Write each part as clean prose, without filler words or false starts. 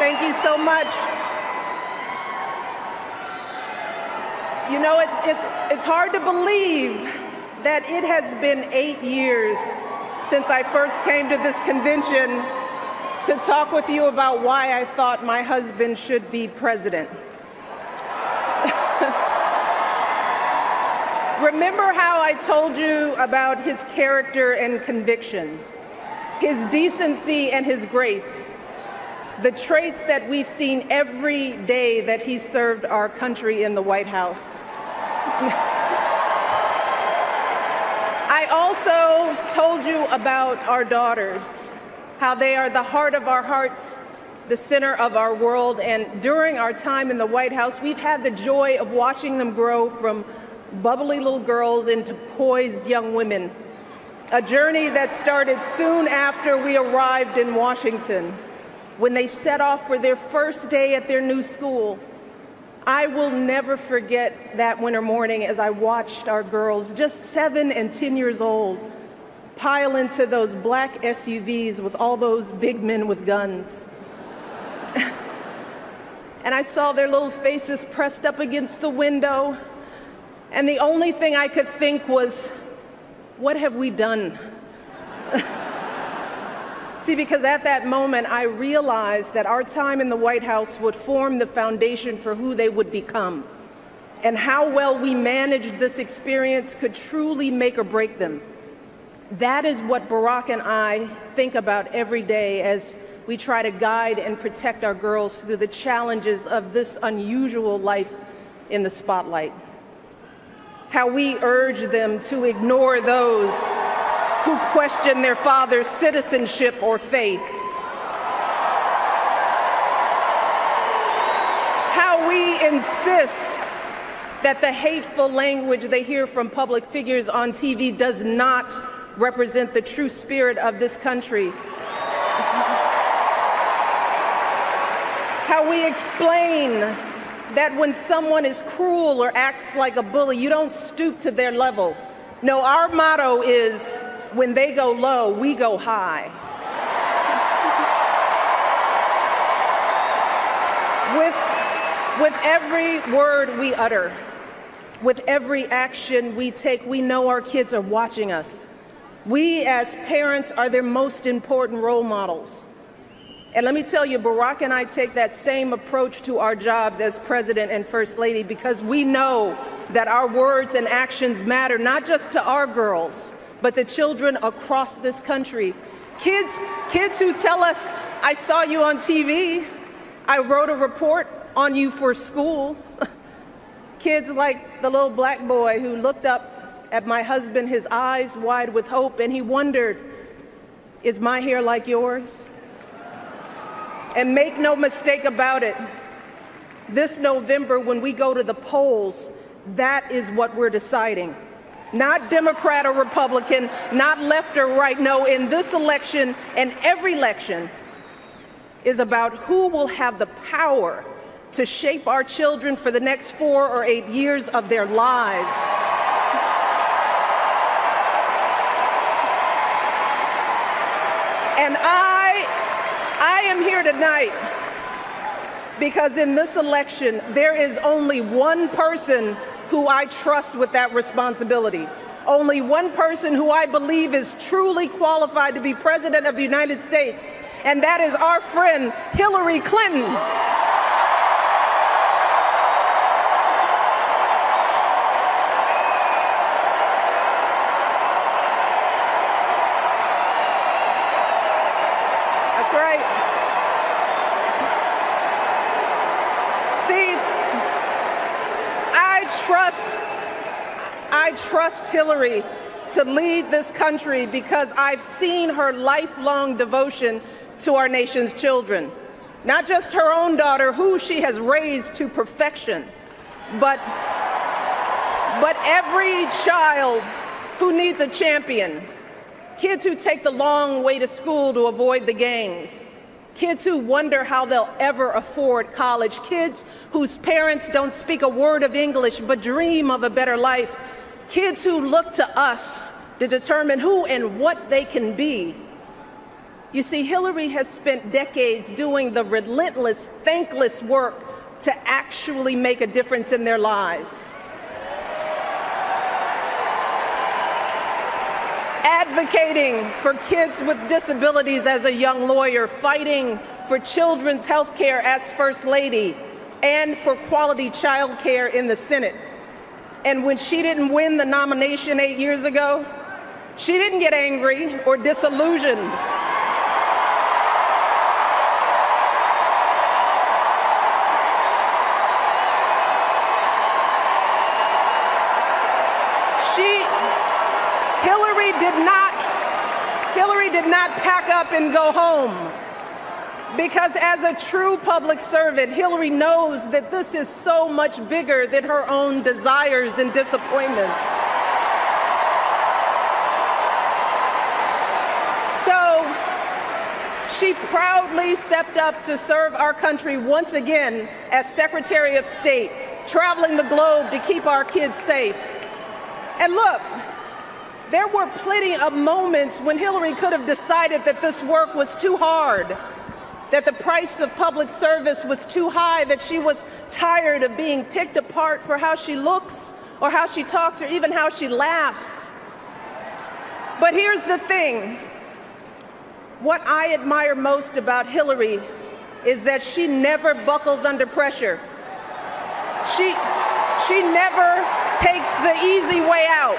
Thank you so much. You know, it's hard to believe that it has been 8 years since I first came to this convention to talk with you about why I thought my husband should be president. Remember how I told you about his character and conviction, his decency and his grace, the traits that we've seen every day that he served our country in the White House. I also told you about our daughters, how they are the heart of our hearts, the center of our world, and during our time in the White House, we've had the joy of watching them grow from bubbly little girls into poised young women, a journey that started soon after we arrived in Washington, when they set off for their first day at their new school. I will never forget that winter morning as I watched our girls, just 7 and 10 years old, pile into those black SUVs with all those big men with guns. And I saw their little faces pressed up against the window, and the only thing I could think was, what have we done? See, because at that moment, I realized that our time in the White House would form the foundation for who they would become, and how well we managed this experience could truly make or break them. That is what Barack and I think about every day as we try to guide and protect our girls through the challenges of this unusual life in the spotlight. How we urge them to ignore those who question their father's citizenship or faith. How we insist that the hateful language they hear from public figures on TV does not represent the true spirit of this country. How we explain that when someone is cruel or acts like a bully, you don't stoop to their level. No, our motto is, when they go low, we go high. With every word we utter, with every action we take, we know our kids are watching us. We as parents are their most important role models. And let me tell you, Barack and I take that same approach to our jobs as President and First Lady, because we know that our words and actions matter, not just to our girls, but to children across this country. Kids who tell us, I saw you on TV, I wrote a report on you for school. Kids like the little black boy who looked up at my husband, his eyes wide with hope, and he wondered, is my hair like yours? And make no mistake about it, this November when we go to the polls, that is what we're deciding. Not Democrat or Republican, not left or right. No, in this election and every election is about who will have the power to shape our children for the next 4 or 8 years of their lives. And I am here tonight because in this election, there is only one person who I trust with that responsibility. Only one person who I believe is truly qualified to be President of the United States, and that is our friend Hillary Clinton. That's right. See, I trust Hillary to lead this country because I've seen her lifelong devotion to our nation's children. Not just her own daughter, who she has raised to perfection, but every child who needs a champion. Kids who take the long way to school to avoid the gangs. Kids who wonder how they'll ever afford college. Kids whose parents don't speak a word of English but dream of a better life. Kids who look to us to determine who and what they can be. You see, Hillary has spent decades doing the relentless, thankless work to actually make a difference in their lives. Advocating for kids with disabilities as a young lawyer, fighting for children's health care as First Lady, and for quality child care in the Senate. And when she didn't win the nomination 8 years ago, she didn't get angry or disillusioned. Hillary did not pack up and go home, because as a true public servant, Hillary knows that this is so much bigger than her own desires and disappointments. So she proudly stepped up to serve our country once again as Secretary of State, traveling the globe to keep our kids safe. And look, there were plenty of moments when Hillary could have decided that this work was too hard, that the price of public service was too high, that she was tired of being picked apart for how she looks or how she talks or even how she laughs. But here's the thing. What I admire most about Hillary is that she never buckles under pressure. She never takes the easy way out.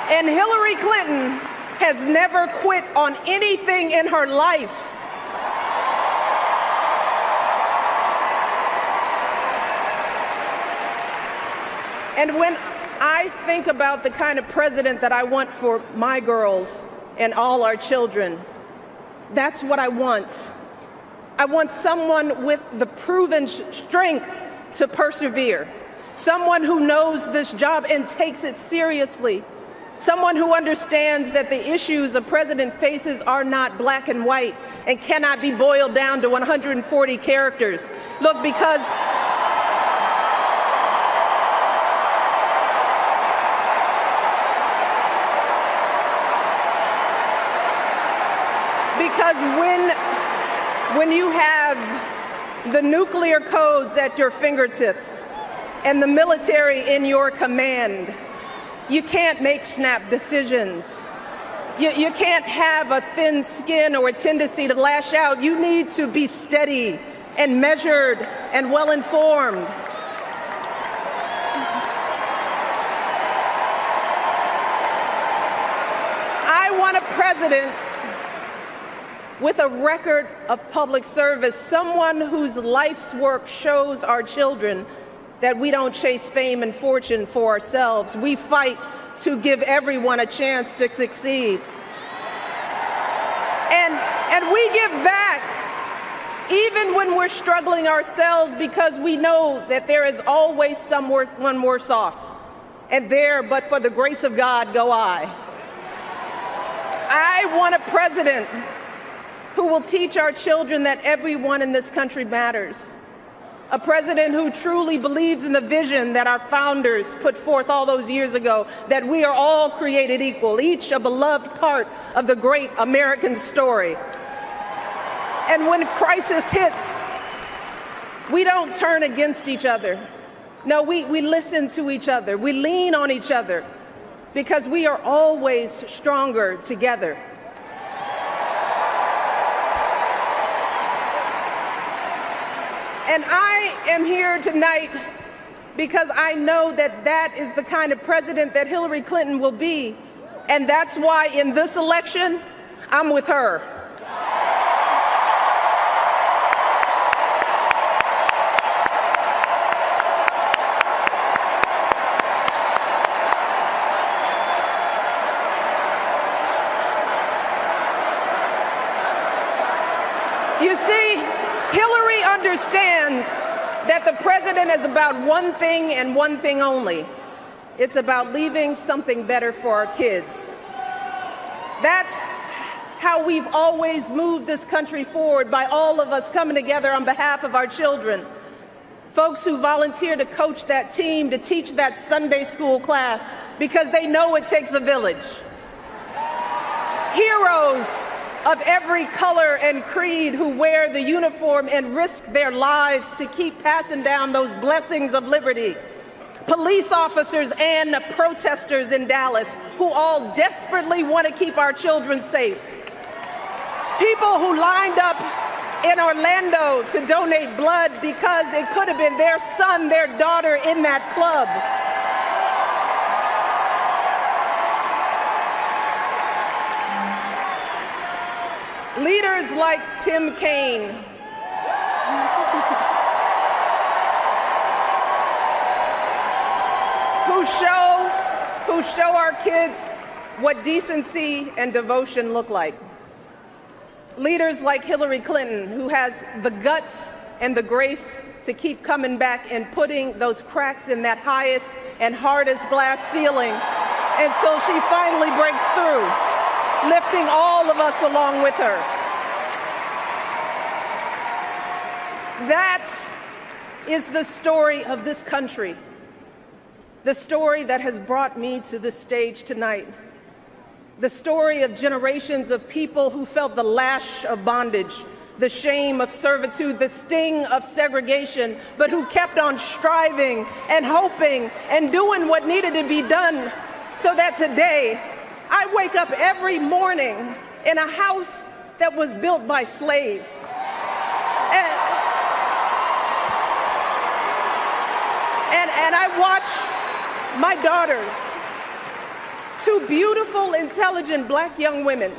And Hillary Clinton has never quit on anything in her life. And when I think about the kind of president that I want for my girls and all our children, that's what I want. I want someone with the proven strength to persevere, someone who knows this job and takes it seriously, someone who understands that the issues a president faces are not black and white and cannot be boiled down to 140 characters. Look, because when you have the nuclear codes at your fingertips and the military in your command, you can't make snap decisions. You can't have a thin skin or a tendency to lash out. You need to be steady and measured and well-informed. I want a president with a record of public service, someone whose life's work shows our children that we don't chase fame and fortune for ourselves. We fight to give everyone a chance to succeed. And we give back even when we're struggling ourselves, because we know that there is always someone worse off. And there, but for the grace of God, go I. I want a president who will teach our children that everyone in this country matters. A president who truly believes in the vision that our founders put forth all those years ago, that we are all created equal, each a beloved part of the great American story. And when crisis hits, we don't turn against each other. No, we listen to each other. We lean on each other, because we are always stronger together. And I am here tonight because I know that that is the kind of president that Hillary Clinton will be. And that's why in this election, I'm with her. You see, Hillary understands that the president is about one thing and one thing only. It's about leaving something better for our kids. That's how we've always moved this country forward, by all of us coming together on behalf of our children. Folks who volunteer to coach that team, to teach that Sunday school class, because they know it takes a village. Heroes of every color and creed who wear the uniform and risk their lives to keep passing down those blessings of liberty. Police officers and protesters in Dallas who all desperately want to keep our children safe. People who lined up in Orlando to donate blood because it could have been their son, their daughter in that club. Leaders like Tim Kaine, who show our kids what decency and devotion look like. Leaders like Hillary Clinton, who has the guts and the grace to keep coming back and putting those cracks in that highest and hardest glass ceiling until she finally breaks through, lifting all of us along with her. That is the story of this country, the story that has brought me to this stage tonight, the story of generations of people who felt the lash of bondage, the shame of servitude, the sting of segregation, but who kept on striving and hoping and doing what needed to be done so that today I wake up every morning in a house that was built by slaves. And I watch my daughters, two beautiful, intelligent black young women,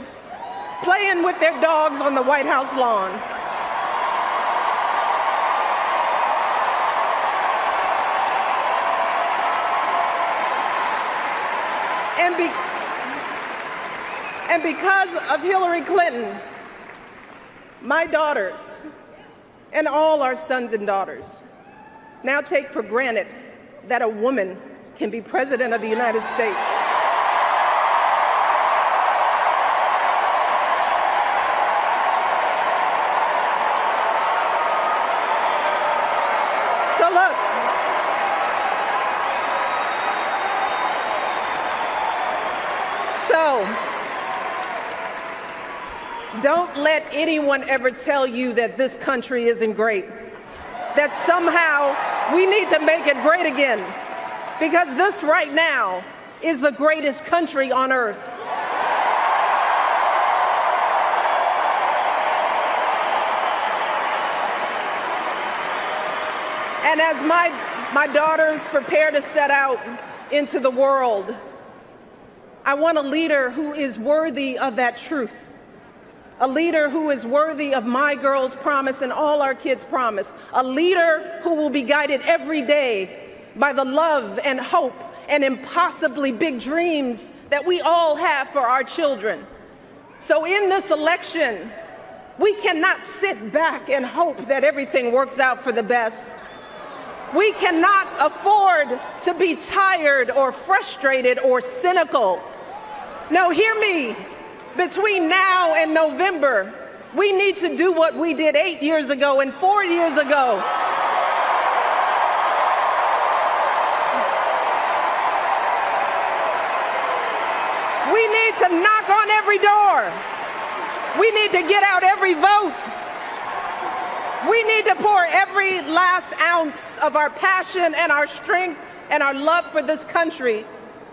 playing with their dogs on the White House lawn. And because of Hillary Clinton, my daughters and all our sons and daughters now take for granted that a woman can be president of the United States. So look, don't let anyone ever tell you that this country isn't great, that somehow we need to make it great again, because this right now is the greatest country on earth. And as my daughters prepare to set out into the world, I want a leader who is worthy of that truth, a leader who is worthy of my girls' promise and all our kids' promise, a leader who will be guided every day by the love and hope and impossibly big dreams that we all have for our children. So in this election, we cannot sit back and hope that everything works out for the best. We cannot afford to be tired or frustrated or cynical. No, hear me. Between now and November, we need to do what we did 8 years ago and 4 years ago. We need to knock on every door. We need to get out every vote. We need to pour every last ounce of our passion and our strength and our love for this country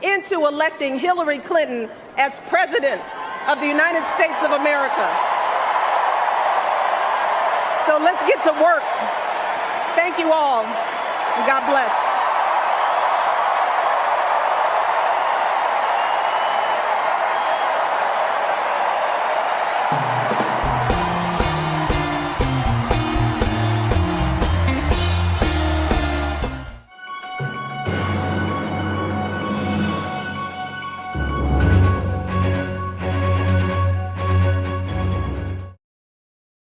into electing Hillary Clinton as President of the United States of America. So let's get to work. Thank you all, and God bless.